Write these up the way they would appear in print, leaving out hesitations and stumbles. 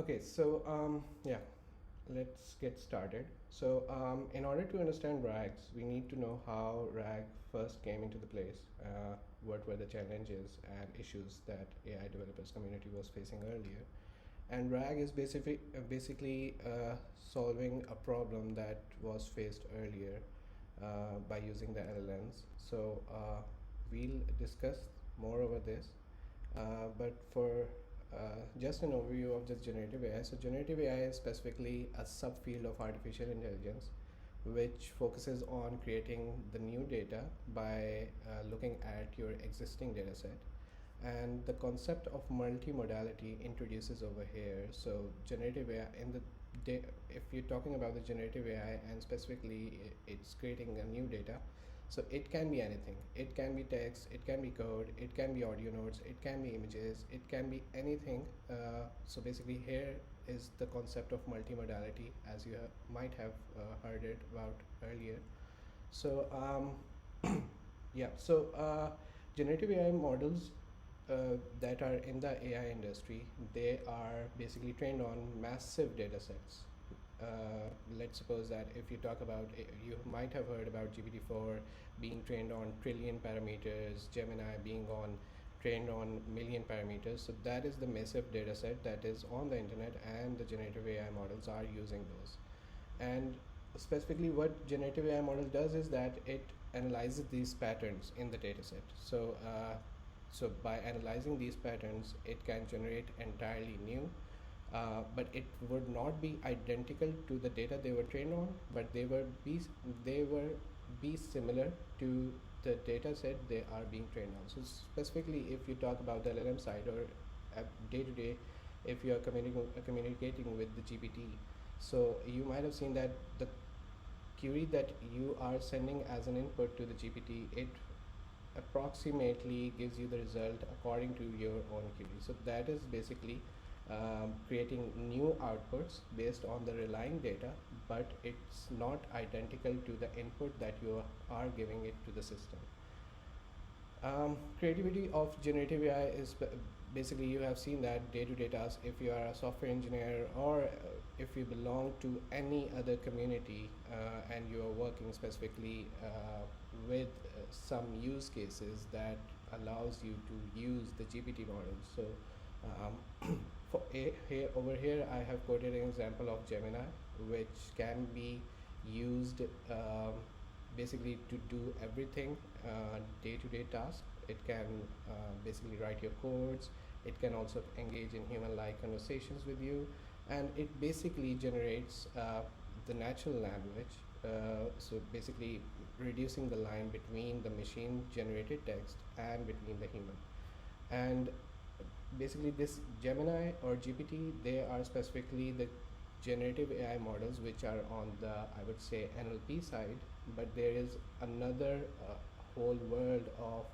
Okay, so yeah, let's get started. So in order to understand RAGs, we need to know how RAG first came into the place, what were the challenges and issues that AI developers community was facing earlier. And RAG is basically solving a problem that was faced earlier by using the LLMs. So we'll discuss more over this. But for just an overview of just generative AI. So generative AI is specifically a subfield of artificial intelligence which focuses on creating the new data by looking at your existing data set. And the concept of multimodality introduces over here. So generative AI if you're talking about the generative AI and specifically it's creating a new data, so it can be anything. It can be text, it can be code, it can be audio notes, it can be images, it can be anything. So basically here is the concept of multimodality, as you might have heard it about earlier. So yeah, so generative AI models that are in the AI industry, they are basically trained on massive data sets. Let's suppose that if you talk about, you might have heard about GPT-4 being trained on trillion parameters, Gemini being trained on million parameters. So that is the massive data set that is on the internet, and the generative AI models are using those. And specifically what generative AI model does is that it analyzes these patterns in the data set. So by analyzing these patterns, it can generate entirely new, but it would not be identical to the data they were trained on, but they were be similar to the data set they are being trained on. So specifically, if you talk about the LLM side or day to day, if you are communicating with the GPT, so you might have seen that the query that you are sending as an input to the GPT, it approximately gives you the result according to your own query. So that is basically creating new outputs based on the relying data, but it's not identical to the input that you are giving it to the system. Creativity of generative AI is basically, you have seen that day-to-day tasks, if you are a software engineer or if you belong to any other community and you are working specifically with some use cases that allows you to use the GPT model. So over here I have quoted an example of Gemini, which can be used basically to do everything day-to-day tasks. It can basically write your codes. It can also engage in human-like conversations with you, and it basically generates the natural language. So basically reducing the line between the machine generated text and between the human. And basically this Gemini or GPT, they are specifically the generative AI models which are on the, I would say, NLP side, but there is another whole world of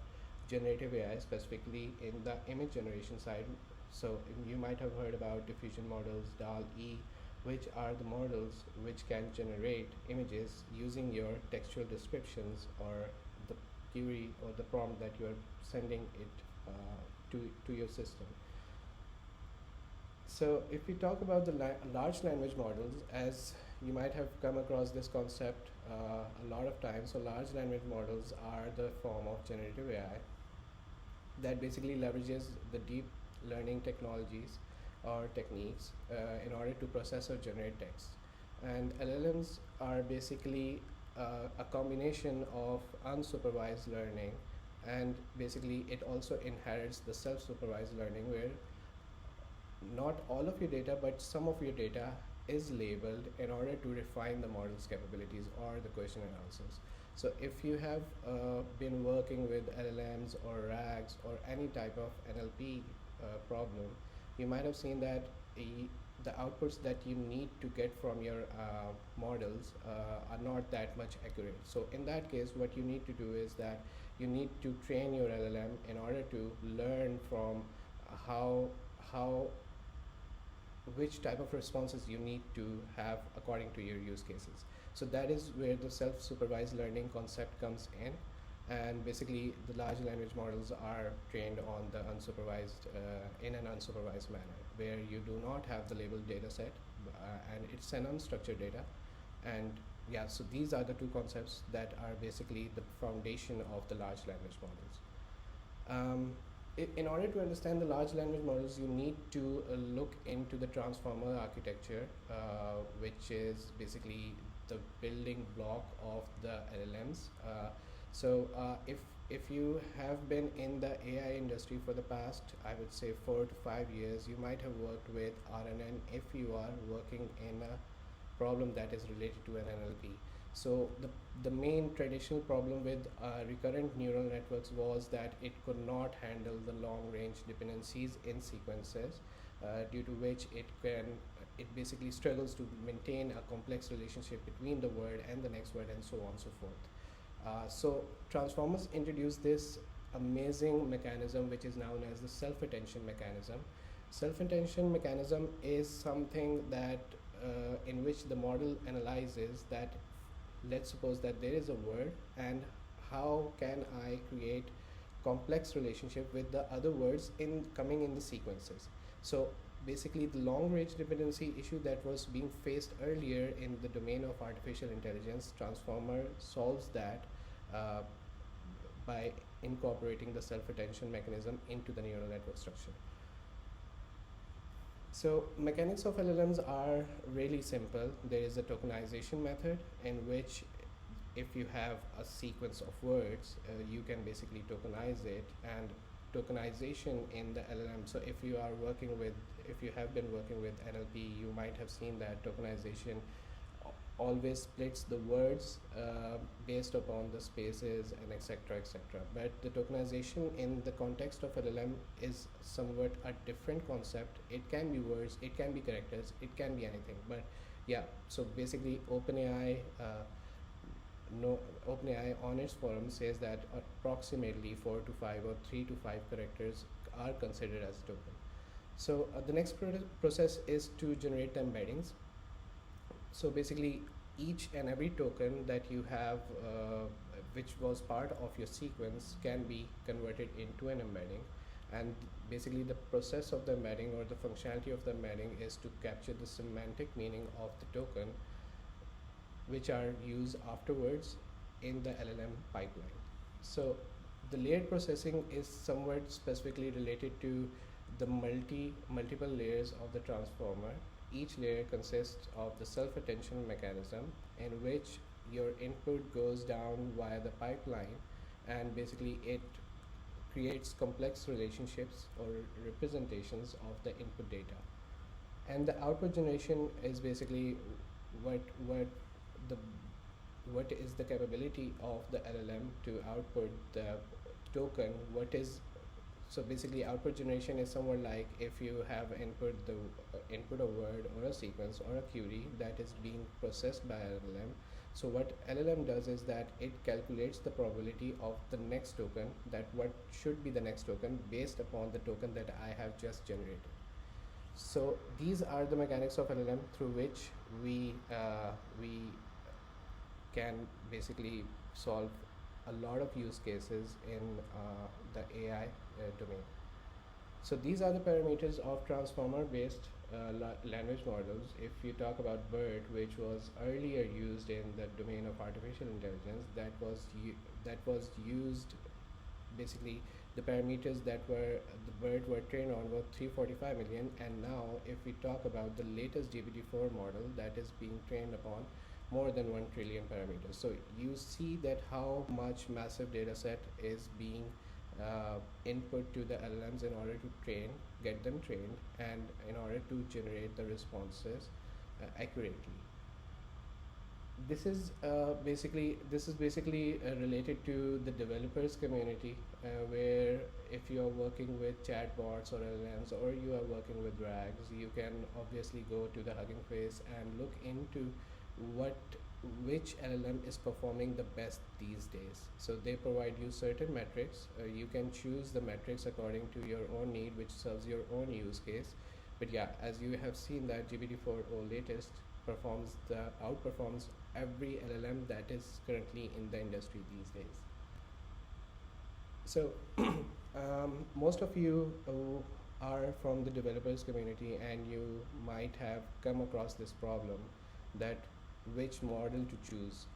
generative AI specifically in the image generation side. So you might have heard about diffusion models, DAL-E, which are the models which can generate images using your textual descriptions or the query or the prompt that you are sending it to your system. So if we talk about the large language models, as you might have come across this concept a lot of times, so large language models are the form of generative AI that basically leverages the deep learning technologies or techniques in order to process or generate text. And LLMs are basically a combination of unsupervised learning, and basically it also inherits the self-supervised learning, where not all of your data but some of your data is labeled in order to refine the model's capabilities or the question and answers. So if you have been working with LLMs or RAGs or any type of NLP problem, you might have seen that the outputs that you need to get from your models are not that much accurate. So in that case, what you need to do is that you need to train your LLM in order to learn from how which type of responses you need to have according to your use cases. So that is where the self-supervised learning concept comes in. And basically the large language models are trained on the unsupervised in an unsupervised manner, where you do not have the labeled data set, and it's an unstructured data. And yeah, so these are the two concepts that are basically the foundation of the large language models. In order to understand the large language models, you need to look into the transformer architecture, which is basically the building block of the LLMs. If you have been in the AI industry for the past, I would say 4 to 5 years, you might have worked with RNN if you are working in a problem that is related to an NLP. So the main traditional problem with recurrent neural networks was that it could not handle the long range dependencies in sequences, due to which it basically struggles to maintain a complex relationship between the word and the next word, and so on and so forth. So transformers introduced this amazing mechanism which is known as the self-attention mechanism. Self-attention mechanism is something that in which the model analyzes that, let's suppose that there is a word, and how can I create complex relationship with the other words in coming in the sequences. So basically the long range dependency issue that was being faced earlier in the domain of artificial intelligence, transformer solves that uh, by incorporating the self-attention mechanism into the neural network structure. So mechanics of LLMs are really simple. There is a tokenization method in which if you have a sequence of words, you can basically tokenize it. And tokenization in the LLM, so if you have been working with NLP, you might have seen that tokenization always splits the words based upon the spaces and etc etc. But the tokenization in the context of LLM is somewhat a different concept. It can be words, it can be characters, it can be anything. But yeah, so basically OpenAI on its forum says that approximately 4 to 5 or 3 to 5 characters are considered as a token. So the next process is to generate the embeddings. So basically each and every token that you have which was part of your sequence can be converted into an embedding, and basically the process of the embedding or the functionality of the embedding is to capture the semantic meaning of the token, which are used afterwards in the LLM pipeline. So the layered processing is somewhat specifically related to the multiple layers of the transformer. Each layer consists of the self-attention mechanism in which your input goes down via the pipeline, and basically it creates complex relationships or representations of the input data. And the output generation is basically what the what is the capability of the LLM to output the token. So basically output generation is somewhat like if you have input a word or a sequence or a query that is being processed by LLM. So what LLM does is that it calculates the probability of the next token, that what should be the next token based upon the token that I have just generated. So these are the mechanics of LLM through which we can basically solve a lot of use cases in the AI domain. So these are the parameters of transformer based language models. If you talk about BERT, which was earlier used in the domain of artificial intelligence, that was used basically the parameters that were the BERT were trained on were 345 million, and now if we talk about the latest GPT-4 model that is being trained upon more than 1 trillion parameters. So you see that how much massive data set is being input to the LLMs in order to get them trained, and in order to generate the responses accurately. This is basically related to the developers community, where if you are working with chatbots or LLMs, or you are working with RAGs, you can obviously go to the Hugging Face and look into which LLM is performing the best these days. So they provide you certain metrics. You can choose the metrics according to your own need, which serves your own use case. But yeah, as you have seen that GPT-4o latest outperforms every LLM that is currently in the industry these days. So, most of you who are from the developers community, and you might have come across this problem that which model to choose.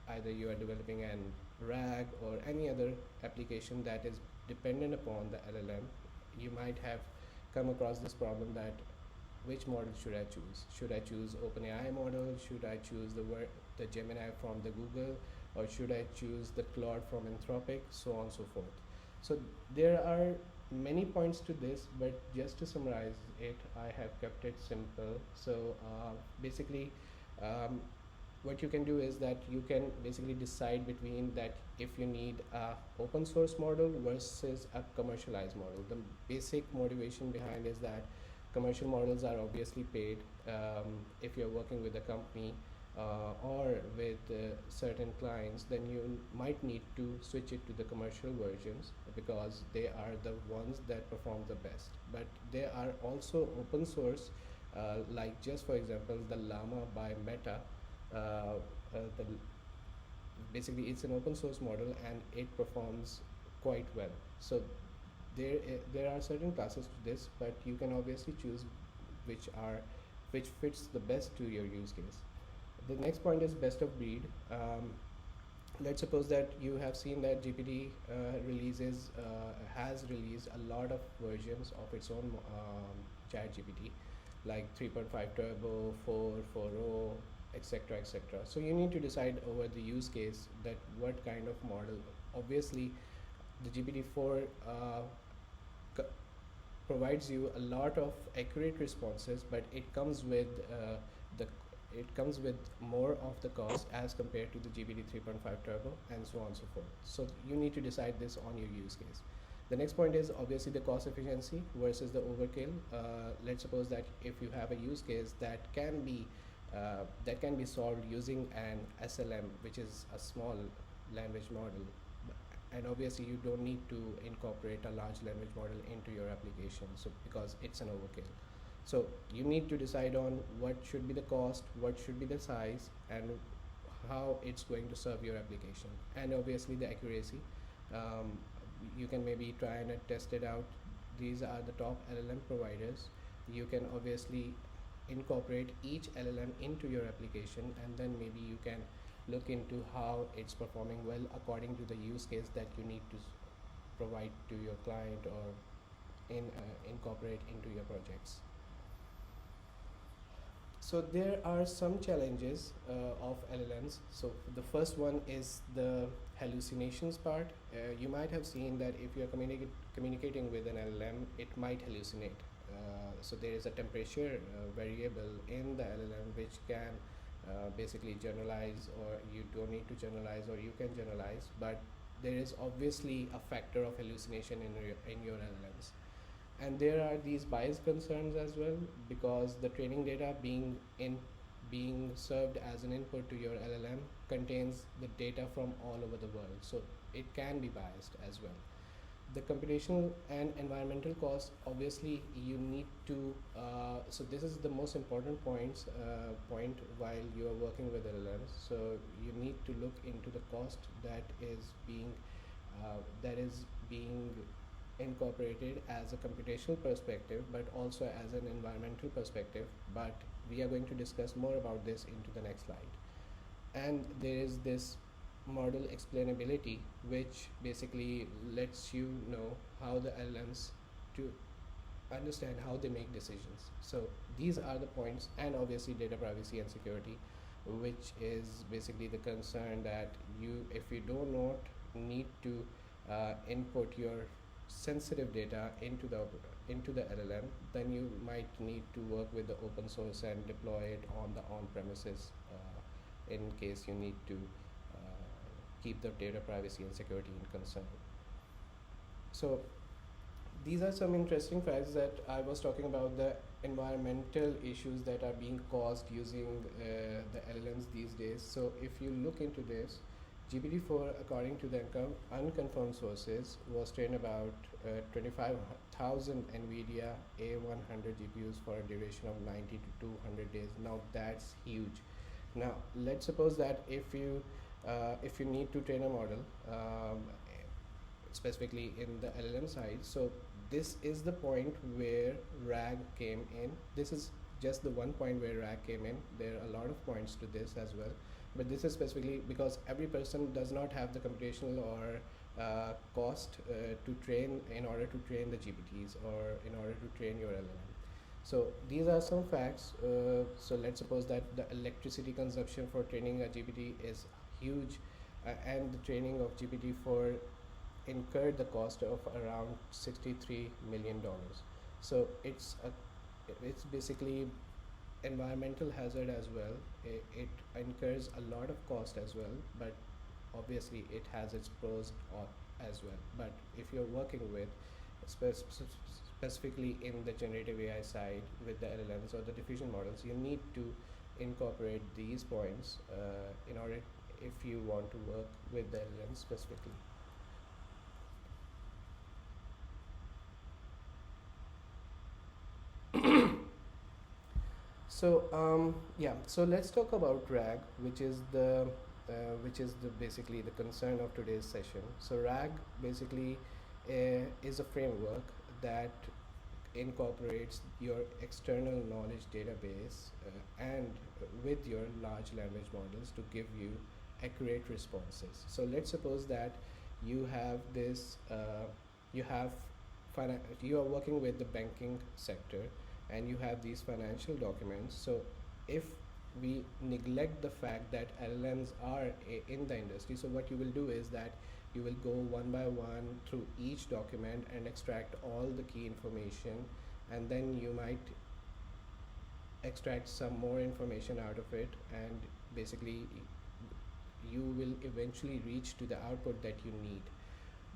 Either you are developing an RAG or any other application that is dependent upon the LLM. You might have come across this problem that which model should I choose? Should I choose OpenAI model? Should I choose the Gemini from the Google, or should I choose the Claude from Anthropic? So on and so forth. So there are many points to this, but just to summarize it, I have kept it simple. So basically, um, what you can do is that you can basically decide between that if you need a open source model versus a commercialized model. The basic motivation behind is that commercial models are obviously paid. If you're working with a company or with certain clients, then you might need to switch it to the commercial versions because they are the ones that perform the best. But there are also open source, like just for example, the Llama by Meta. The basically it's an open source model and it performs quite well. So there are certain classes to this, but you can obviously choose which are which fits the best to your use case. The next point is best of breed. Let's suppose that you have seen that GPT has released a lot of versions of its own chat GPT, like 3.5 turbo, 4, 4.0, etc., etc. So you need to decide over the use case that what kind of model. Obviously, the GPT-4 provides you a lot of accurate responses, but the it comes with more of the cost as compared to the GPT 3.5 Turbo, and so on and so forth. So you need to decide this on your use case. The next point is obviously the cost efficiency versus the overkill. Let's suppose that if you have a use case that can be solved using an SLM, which is a small language model, and obviously you don't need to incorporate a large language model into your application, so because it's an overkill. So you need to decide on what should be the cost, what should be the size, and how it's going to serve your application, and obviously the accuracy. um, you can maybe try and test it out. These are the top LLM providers. You can obviously incorporate each LLM into your application, and then maybe you can look into how it's performing well according to the use case that you need to provide to your client or incorporate into your projects. So there are some challenges of LLMs. So the first one is the hallucinations part. You might have seen that if you're communicating with an LLM, it might hallucinate. So there is a temperature variable in the LLM which can basically generalize, or you don't need to generalize, or you can generalize, but there is obviously a factor of hallucination in your LLMs. And there are these bias concerns as well, because the training data being served as an input to your LLM contains the data from all over the world, so it can be biased as well. The computational and environmental costs, obviously you need to so this is the most important point while you are working with LLMs. So you need to look into the cost that is being incorporated as a computational perspective, but also as an environmental perspective. But we are going to discuss more about this into the next slide. And there is this model explainability, which basically lets you know how the LLMs to understand how they make decisions. So these are the points, and obviously data privacy and security, which is basically the concern that if you do not need to input your sensitive data into the LLM, then you might need to work with the open source and deploy it on the on-premises in case you need to keep the data privacy and security in concern. So these are some interesting facts that I was talking about, the environmental issues that are being caused using the LLMs these days. So if you look into this, GPT-4, according to the unconfirmed sources, was trained about 25,000 NVIDIA A100 GPUs for a duration of 90 to 200 days. Now that's huge. Now let's suppose that if you need to train a model, specifically in the LLM side. So this is the point where RAG came in. This is just the one point where RAG came in. There are a lot of points to this as well, but this is specifically because every person does not have the computational or cost to train in order to train the GPTs or in order to train your LLM. So these are some facts. So let's suppose that the electricity consumption for training a GPT is huge, and the training of GPT for incurred the cost of around $63 million. So it's basically environmental hazard as well. It incurs a lot of cost as well, but obviously it has its pros as well. But if you're working with specifically in the generative AI side with the LLMs or the diffusion models, you need to incorporate these points in order if you want to work with the LLM specifically. So yeah, so let's talk about RAG, which is the basically the concern of today's session. So RAG basically is a framework that incorporates your external knowledge database and with your large language models to give you accurate responses. So let's suppose that you have this, you have you are working with the banking sector and you have these financial documents. So if we neglect the fact that LLMs are in the industry, so what you will do is that you will go one by one through each document and extract all the key information, and then you might extract some more information out of it, and basically you will eventually reach to the output that you need.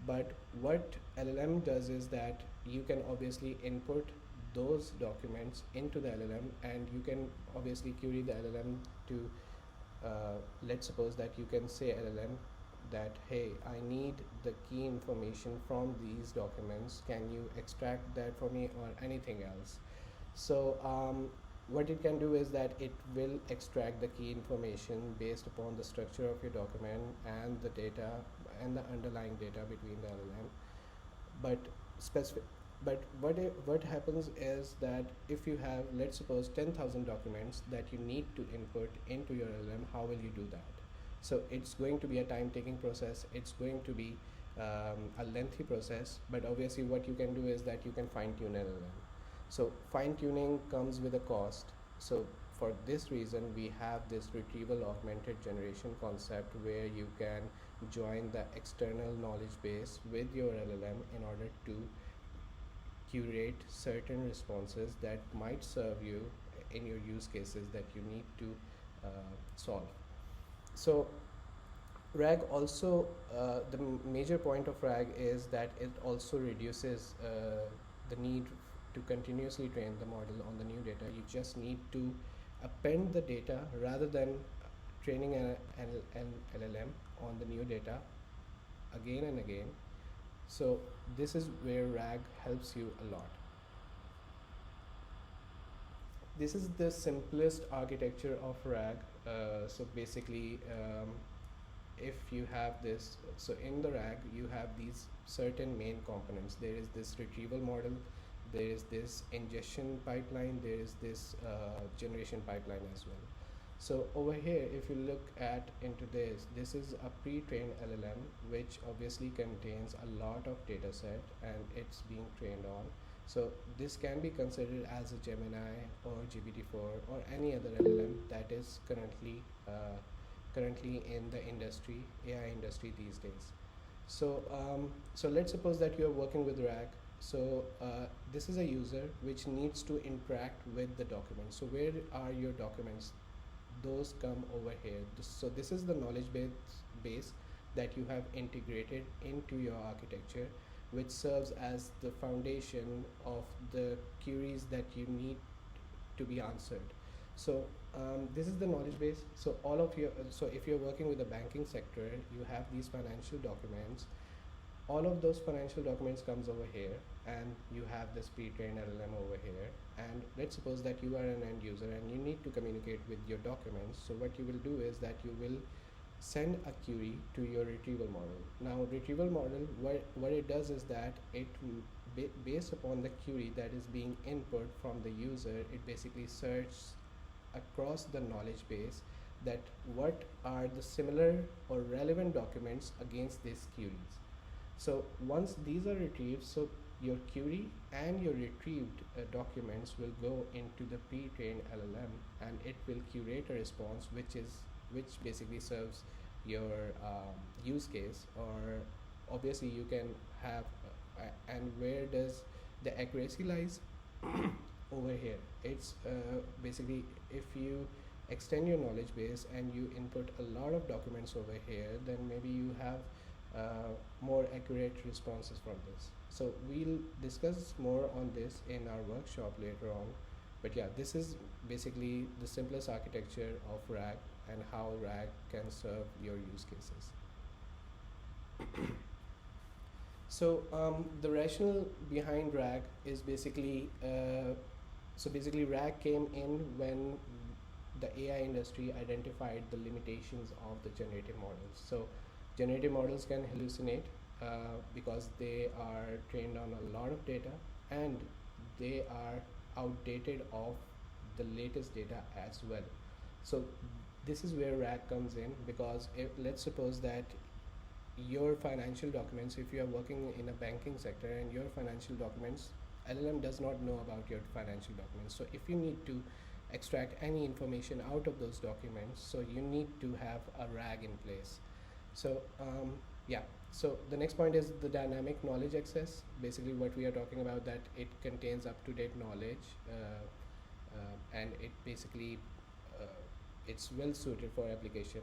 But what LLM does is that you can obviously input those documents into the LLM, and you can obviously query the LLM to let's suppose that you can say LLM that, hey, I need the key information from these documents, can you extract that for me or anything else? So what it can do is that it will extract the key information based upon the structure of your document and the data and the underlying data between the LLM. But what happens is that if you have, let's suppose, 10,000 documents that you need to input into your LLM, how will you do that? So it's going to be a time-taking process. It's going to be a lengthy process. But obviously, what you can do is that you can fine-tune LLM. So fine-tuning comes with a cost. So for this reason, we have this retrieval-augmented generation concept where you can join the external knowledge base with your LLM in order to curate certain responses that might serve you in your use cases that you need to solve. So RAG also, the major point of RAG is that it also reduces the need to continuously train the model on the new data. You just need to append the data rather than training an LLM on the new data again and again. So this is where RAG helps you a lot. This is the simplest architecture of RAG. So basically, if you have this, so in the RAG, you have these certain main components. There is this retrieval model, there is this ingestion pipeline, there is this generation pipeline as well. So over here, if you look at into this is a pre-trained LLM, which obviously contains a lot of data set and it's being trained on. So this can be considered as a Gemini or GPT-4 or any other LLM that is currently in the industry, AI industry these days. So so let's suppose that you are working with RAG. So this is a user which needs to interact with the documents. So where are your documents? Those come over here. So this is the knowledge base that you have integrated into your architecture, which serves as the foundation of the queries that you need to be answered. So this is the knowledge base. So all of your, so if you're working with the banking sector, you have these financial documents. All of those financial documents comes over here, and you have this pre-trained LLM over here. And let's suppose that you are an end user and you need to communicate with your documents. So what you will do is that you will send a query to your retrieval model. Now, retrieval model, what it does is that based upon the query that is being input from the user, it basically searches across the knowledge base that what are the similar or relevant documents against these queries. So once these are retrieved, so your query and your retrieved documents will go into the pre-trained LLM, and it will curate a response which basically serves your use case. Or obviously you can have and where does the accuracy lies? Over here, it's basically if you extend your knowledge base and you input a lot of documents over here, then maybe you have more accurate responses from this. So we'll discuss more on this in our workshop later on. But yeah, this is basically the simplest architecture of RAG and how RAG can serve your use cases. So the rationale behind RAG is basically RAG came in when the AI industry identified the limitations of the generative models. So generative models can hallucinate because they are trained on a lot of data, and they are outdated of the latest data as well. So this is where RAG comes in, because let's suppose that your financial documents, if you are working in a banking sector and your financial documents, LLM does not know about your financial documents. So if you need to extract any information out of those documents, so you need to have a RAG in place. So yeah, so the next point is the dynamic knowledge access. Basically what we are talking about, that it contains up-to-date knowledge, and it basically it's well suited for application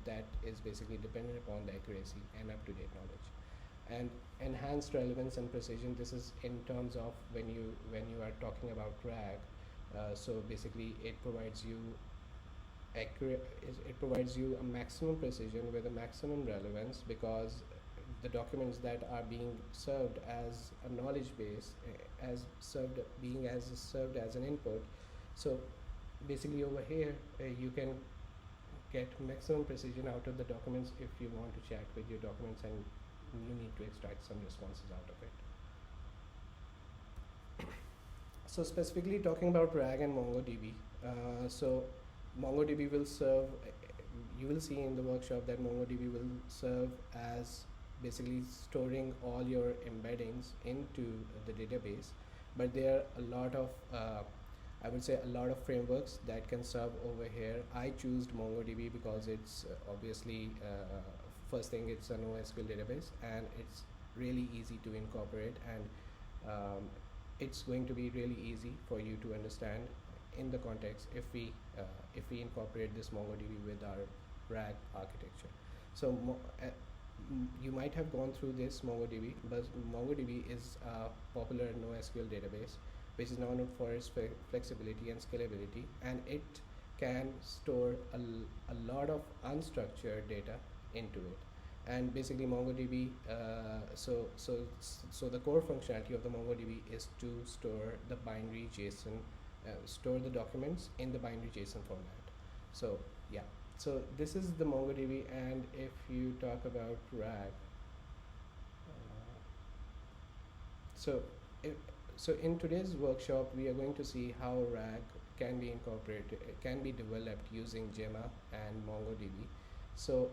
that is basically dependent upon the accuracy and up-to-date knowledge. And enhanced relevance and precision, this is in terms of when you are talking about RAG. So basically it provides you a maximum precision with a maximum relevance, because the documents that are being served as a knowledge base, served as an input. So basically over here you can get maximum precision out of the documents if you want to chat with your documents and you need to extract some responses out of it. So specifically talking about RAG and MongoDB, so MongoDB will serve, you will see in the workshop that MongoDB will serve as basically storing all your embeddings into the database, but there are a lot of I would say a lot of frameworks that can serve over here. I chose MongoDB because it's obviously first thing, it's a NoSQL database and it's really easy to incorporate, and it's going to be really easy for you to understand in the context if we incorporate this MongoDB with our RAG architecture. So you might have gone through this MongoDB, but MongoDB is a popular NoSQL database which is known for its flexibility and scalability, and it can store a lot of unstructured data into it. And basically MongoDB, so the core functionality of the MongoDB is to store the binary JSON, store the documents in the binary JSON format. So yeah, so this is the MongoDB. And if you talk about RAG, so in today's workshop we are going to see how RAG can be incorporated, can be developed using Gemma and MongoDB. So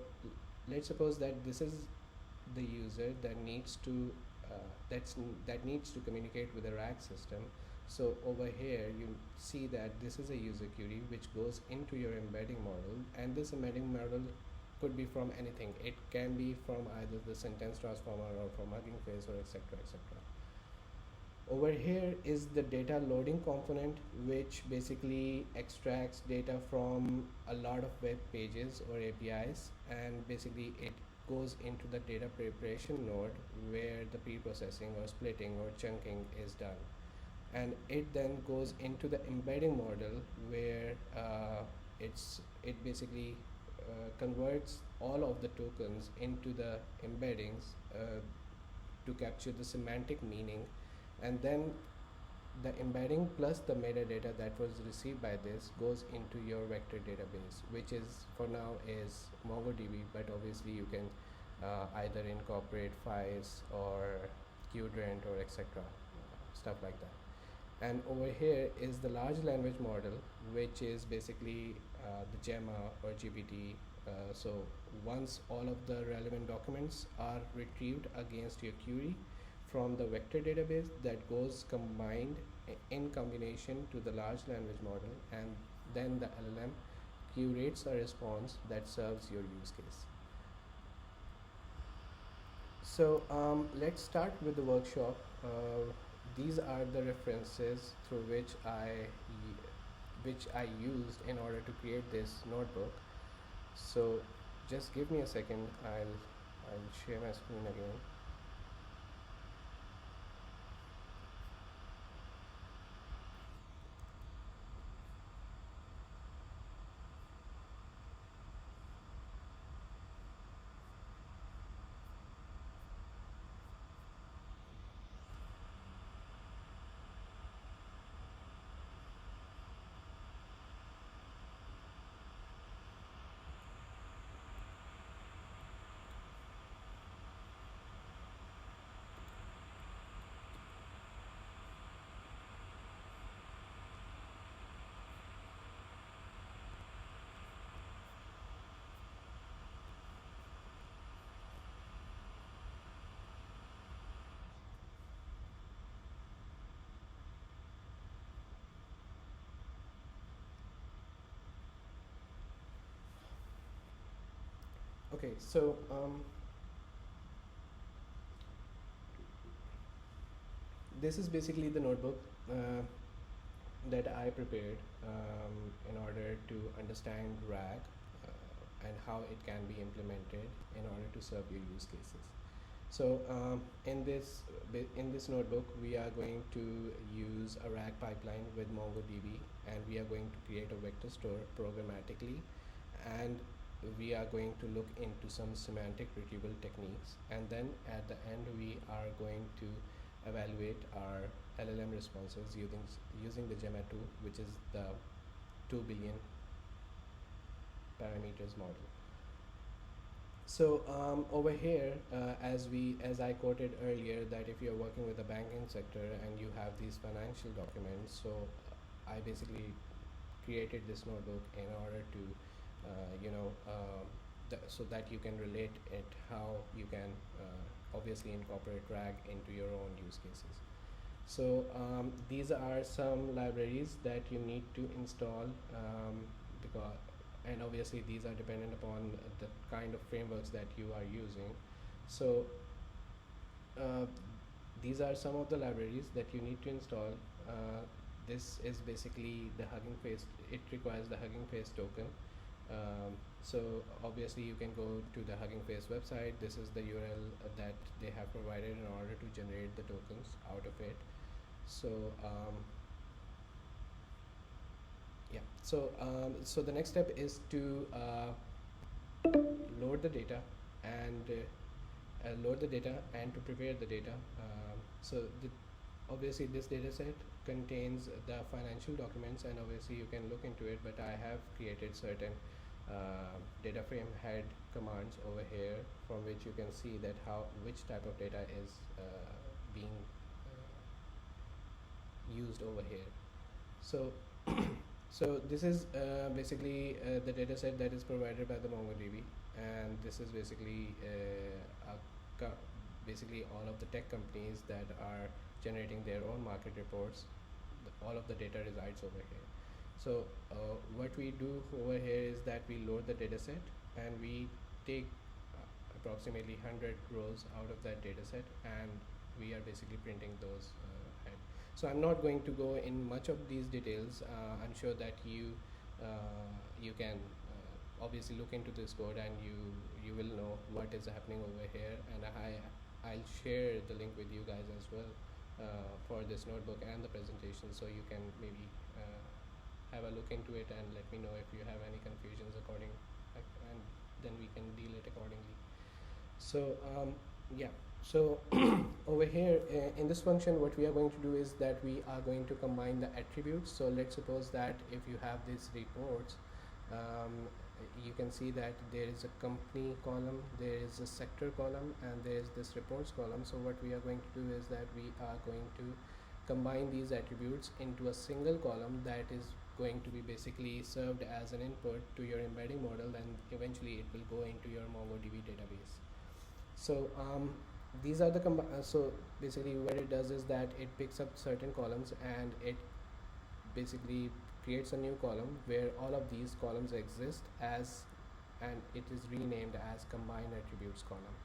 let's suppose that this is the user that needs to communicate with a RAG system. So over here you see that this is a user query which goes into your embedding model, and this embedding model could be from anything. It can be from either the sentence transformer or from Hugging Face or etc, etc. Over here is the data loading component, which basically extracts data from a lot of web pages or APIs, and basically it goes into the data preparation node where the pre-processing or splitting or chunking is done. And it then goes into the embedding model where it basically converts all of the tokens into the embeddings to capture the semantic meaning, and then the embedding plus the metadata that was received by this goes into your vector database, which is for now is MongoDB, but obviously you can either incorporate files or Qdrant or etc. Stuff like that. And over here is the large language model, which is basically the Gemma or GPT. So once all of the relevant documents are retrieved against your query from the vector database, that goes combined in combination to the large language model, and then the LLM curates a response that serves your use case. So let's start with the workshop. These are the references through which I used in order to create this notebook. So just give me a second. I'll share my screen again. Okay, so this is basically the notebook that I prepared in order to understand RAG and how it can be implemented in order to serve your use cases. So in this notebook, we are going to use a RAG pipeline with MongoDB, and we are going to create a vector store programmatically, and we are going to look into some semantic retrieval techniques, and then at the end we are going to evaluate our LLM responses using the Gemma 2, which is the 2 billion parameters model. So over here, as I quoted earlier, that if you're working with the banking sector and you have these financial documents, so I basically created this notebook in order to so that you can relate it how you can obviously incorporate RAG into your own use cases. So these are some libraries that you need to install, because and obviously these are dependent upon the kind of frameworks that you are using. So these are some of the libraries that you need to install. This is basically the Hugging Face. It requires the Hugging Face token. So obviously you can go to the Hugging Face website. This is the URL that they have provided in order to generate the tokens out of it. So so the next step is to load the data and to prepare the data. Obviously this data set contains the financial documents, and obviously you can look into it, but I have created certain data frame head commands over here, from which you can see that which type of data is being used over here. So so this is basically the data set that is provided by the MongoDB, and this is basically basically all of the tech companies that are generating their own market reports. All of the data resides over here. So what we do over here is that we load the data set, and we take approximately 100 rows out of that data set, and we are basically printing those head. So I'm not going to go in much of these details. I'm sure that you can obviously look into this code, and you will know what is happening over here, and I'll share the link with you guys as well for this notebook and the presentation, so you can maybe have a look into it and let me know if you have any confusions and then we can deal it accordingly. So yeah, So over here in this function, what we are going to do is that we are going to combine the attributes. So let's suppose that if you have these reports, um, you can see that there is a company column, there is a sector column, and there is this reports column. So what we are going to do is that we are going to combine these attributes into a single column that is going to be basically served as an input to your embedding model, and eventually it will go into your MongoDB database. So these are the so basically what it does is that it picks up certain columns and it basically creates a new column where all of these columns exist as, and it is renamed as combined attributes column.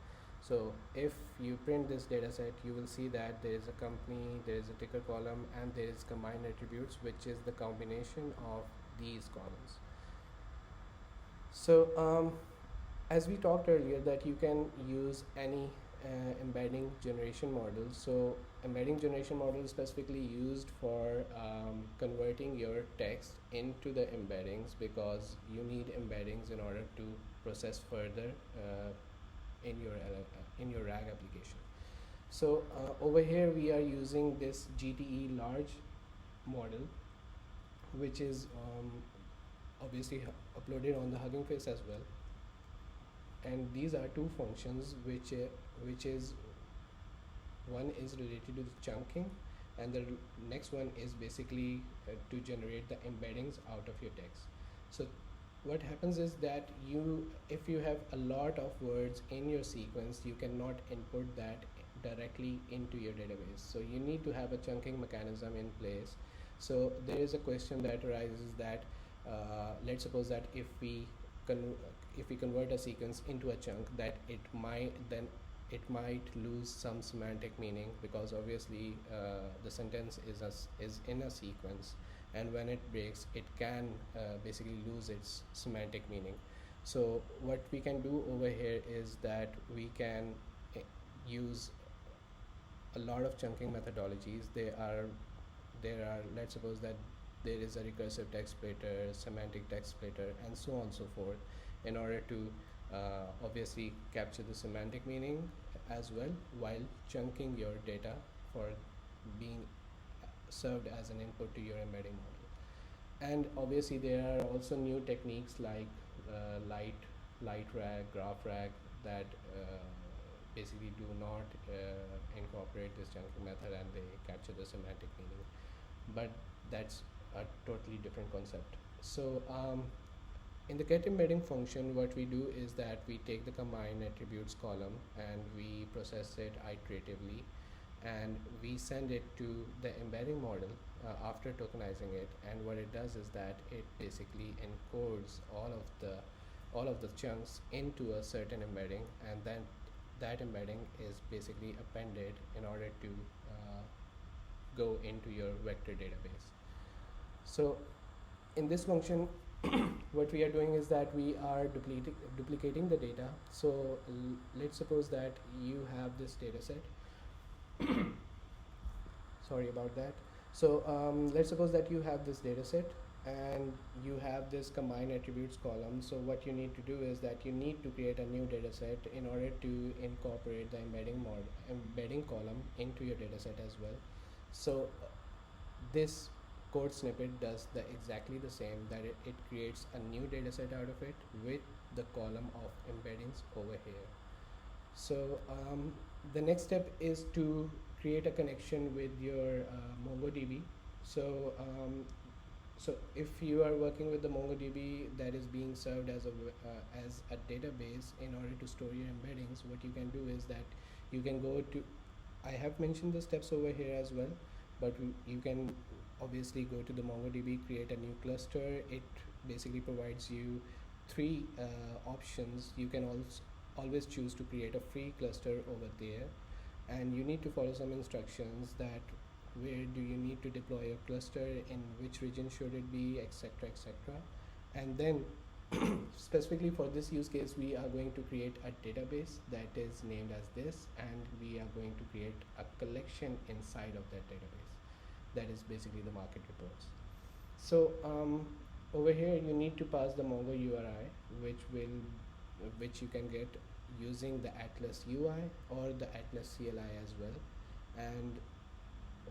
So if you print this data set, you will see that there is a company, there is a ticker column, and there is combined attributes, which is the combination of these columns. So as we talked earlier, that you can use any embedding generation model. So embedding generation model is specifically used for converting your text into the embeddings, because you need embeddings in order to process further in your RAG application. So over here we are using this GTE large model, which is obviously uploaded on the Hugging Face as well. And these are two functions, which is one is related to the chunking, and the next one is basically to generate the embeddings out of your text. So what happens is that if you have a lot of words in your sequence, you cannot input that directly into your database. So you need to have a chunking mechanism in place. So there is a question that arises that let's suppose that if we convert a sequence into a chunk, that it might lose some semantic meaning, because obviously the sentence is in a sequence, and when it breaks, it can basically lose its semantic meaning. So what we can do over here is that we can use a lot of chunking methodologies. There are let's suppose that there is a recursive text splitter, semantic text splitter, and so on and so forth, in order to obviously capture the semantic meaning as well, while chunking your data for being served as an input to your embedding model. And obviously there are also new techniques like light rag, graph rag, that basically do not incorporate this chunking method, and they capture the semantic meaning, but that's a totally different concept. So in the get embedding function, what we do is that we take the combined attributes column and we process it iteratively, and we send it to the embedding model after tokenizing it. And what it does is that it basically encodes all of the chunks into a certain embedding, and then that embedding is basically appended in order to go into your vector database. So in this function, what we are doing is that we are duplicating the data. So let's suppose that you have this data set. Sorry about that. So let's suppose that you have this data set and you have this combined attributes column. So what you need to do is that you need to create a new data set in order to incorporate the embedding column into your data set as well. So this code snippet does exactly the same, that it creates a new data set out of it with the column of embeddings over here. So the next step is to create a connection with your MongoDB. So so if you are working with the MongoDB that is being served as a database in order to store your embeddings, what you can do is that you can go to, I have mentioned the steps over here as well, but you can obviously go to the MongoDB, create a new cluster. It basically provides you three options. You can also always choose to create a free cluster over there, and you need to follow some instructions that where do you need to deploy your cluster, in which region should it be, etc, etc. And then specifically for this use case, we are going to create a database that is named as this, and we are going to create a collection inside of that database, that is basically the market reports. So over here you need to pass the Mongo URI, which you can get using the Atlas UI or the Atlas CLI as well. And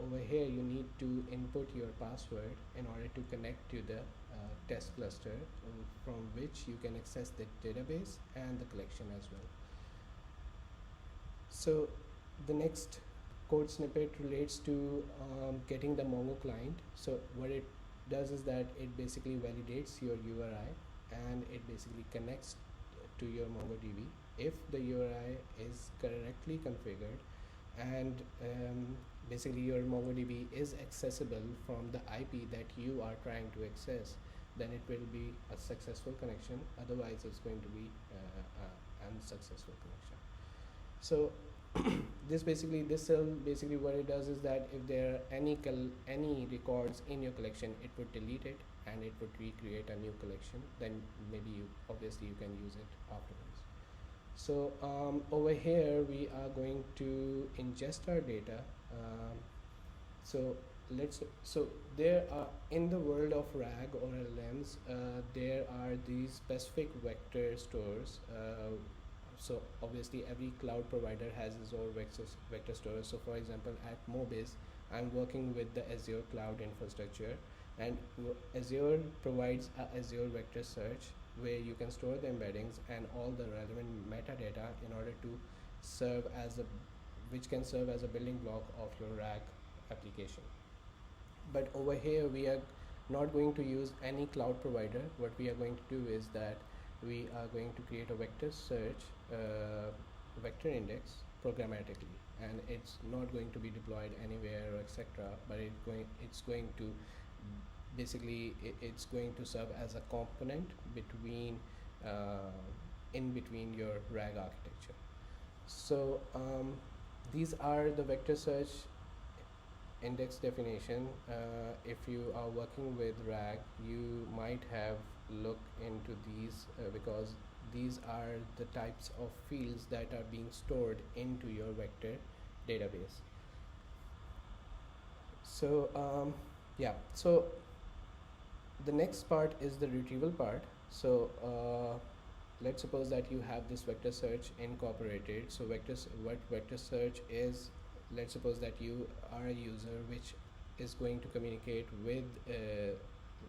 over here you need to input your password in order to connect to the test cluster, from which you can access the database and the collection as well. So the next code snippet relates to getting the Mongo client. So what it does is that it basically validates your URI and it basically connects to your MongoDB. If the URI is correctly configured and basically your MongoDB is accessible from the IP that you are trying to access, then it will be a successful connection. Otherwise it's going to be an unsuccessful connection. So this cell basically what it does is that if there are any records in your collection, it would delete it and it would recreate a new collection. Then maybe obviously you can use it afterwards. So over here we are going to ingest our data. So there are, in the world of RAG or LLMs, there are these specific vector stores. So obviously every cloud provider has its own vector storage. So for example, at Mobiz, I'm working with the Azure cloud infrastructure, and Azure provides a Azure vector search where you can store the embeddings and all the relevant metadata in order to which can serve as a building block of your RAG application. But over here we are not going to use any cloud provider. What we are going to do is that we are going to create a vector search vector index programmatically, and it's not going to be deployed anywhere or etc., but it's going to basically it's going to serve as a component between in between your RAG architecture. So these are the vector search index definition. If you are working with RAG, you might have looked into these because these are the types of fields that are being stored into your vector database. So so the next part is the retrieval part. So let's suppose that you have this vector search incorporated. So what vector search is, let's suppose that you are a user which is going to communicate with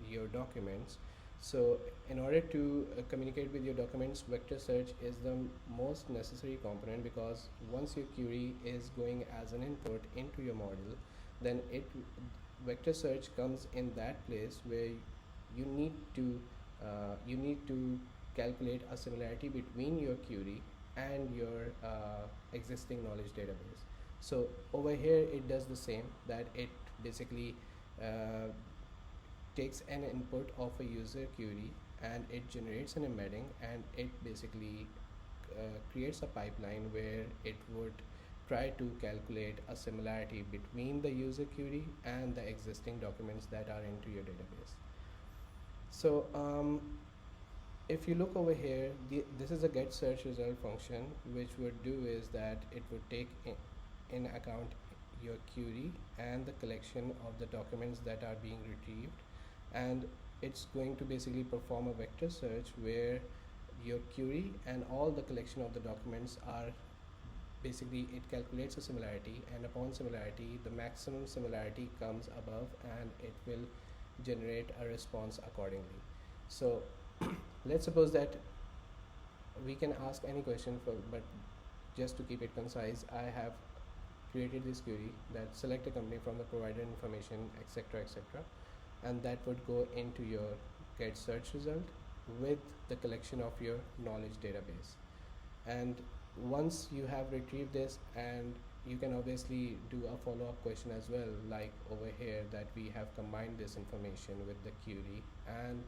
your documents. So in order to communicate with your documents, vector search is the most necessary component, because once your query is going as an input into your model, then vector search comes in that place where you need to calculate a similarity between your query and your existing knowledge database. So over here it does the same, that it basically takes an input of a user query and it generates an embedding, and it basically creates a pipeline where it would try to calculate a similarity between the user query and the existing documents that are into your database. So if you look over here, this is a get search result function, which would do is that it would take in account your query and the collection of the documents that are being retrieved, and it's going to basically perform a vector search where your query and all the collection of the documents are basically, it calculates a similarity, and upon similarity the maximum similarity comes above and it will generate a response accordingly. So let's suppose that we can ask any question, but just to keep it concise, I have created this query that select a company from the provider information, etc., etc., and that would go into your get search result with the collection of your knowledge database. And once you have retrieved this, and you can obviously do a follow-up question as well, like over here, that we have combined this information with the query and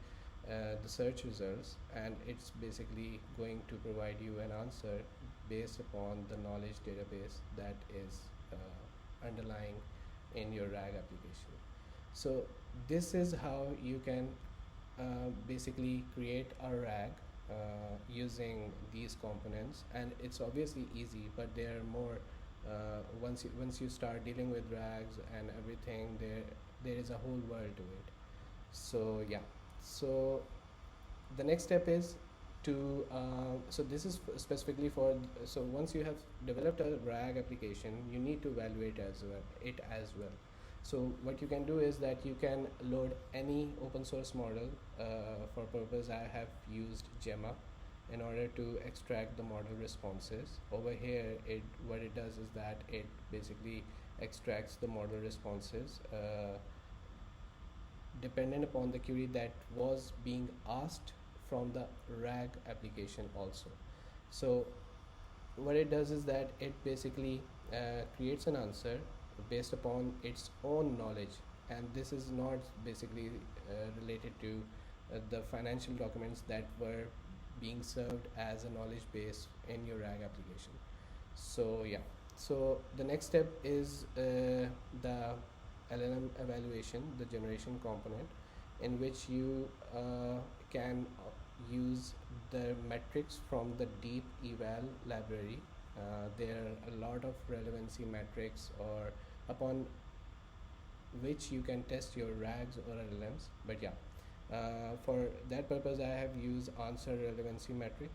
the search results, and it's basically going to provide you an answer based upon the knowledge database that is underlying in your RAG application. So this is how you can basically create a RAG using these components, and it's obviously easy, but there are more once you start dealing with RAGs and everything, there is a whole world to it. So yeah, so the next step is to so this is specifically for so once you have developed a RAG application, you need to evaluate as well. So what you can do is that you can load any open source model. For purpose, I have used Gemma in order to extract the model responses. Over here, what it does is that it basically extracts the model responses dependent upon the query that was being asked from the RAG application also. So what it does is that it basically creates an answer based upon its own knowledge, and this is not basically related to the financial documents that were being served as a knowledge base in your RAG application. So yeah, so the next step is the LLM evaluation, the generation component, in which you can use the metrics from the deep eval library. There are a lot of relevancy metrics or upon which you can test your RAGs or LLMs. But yeah, for that purpose, I have used answer relevancy metric.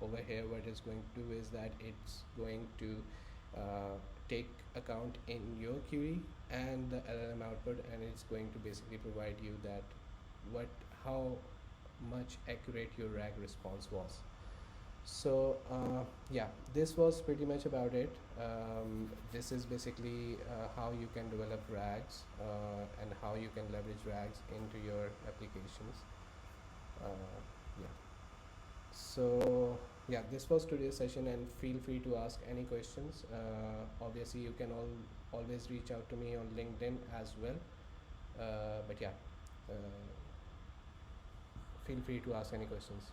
Over here, what it's going to do is that it's going to take account in your query and the LLM output, and it's going to basically provide you that how much accurate your RAG response was. So yeah, this was pretty much about it. This is basically how you can develop RAGs and how you can leverage RAGs into your applications. Yeah. So yeah, this was today's session, and feel free to ask any questions. Obviously, you can always reach out to me on LinkedIn as well. But yeah, feel free to ask any questions.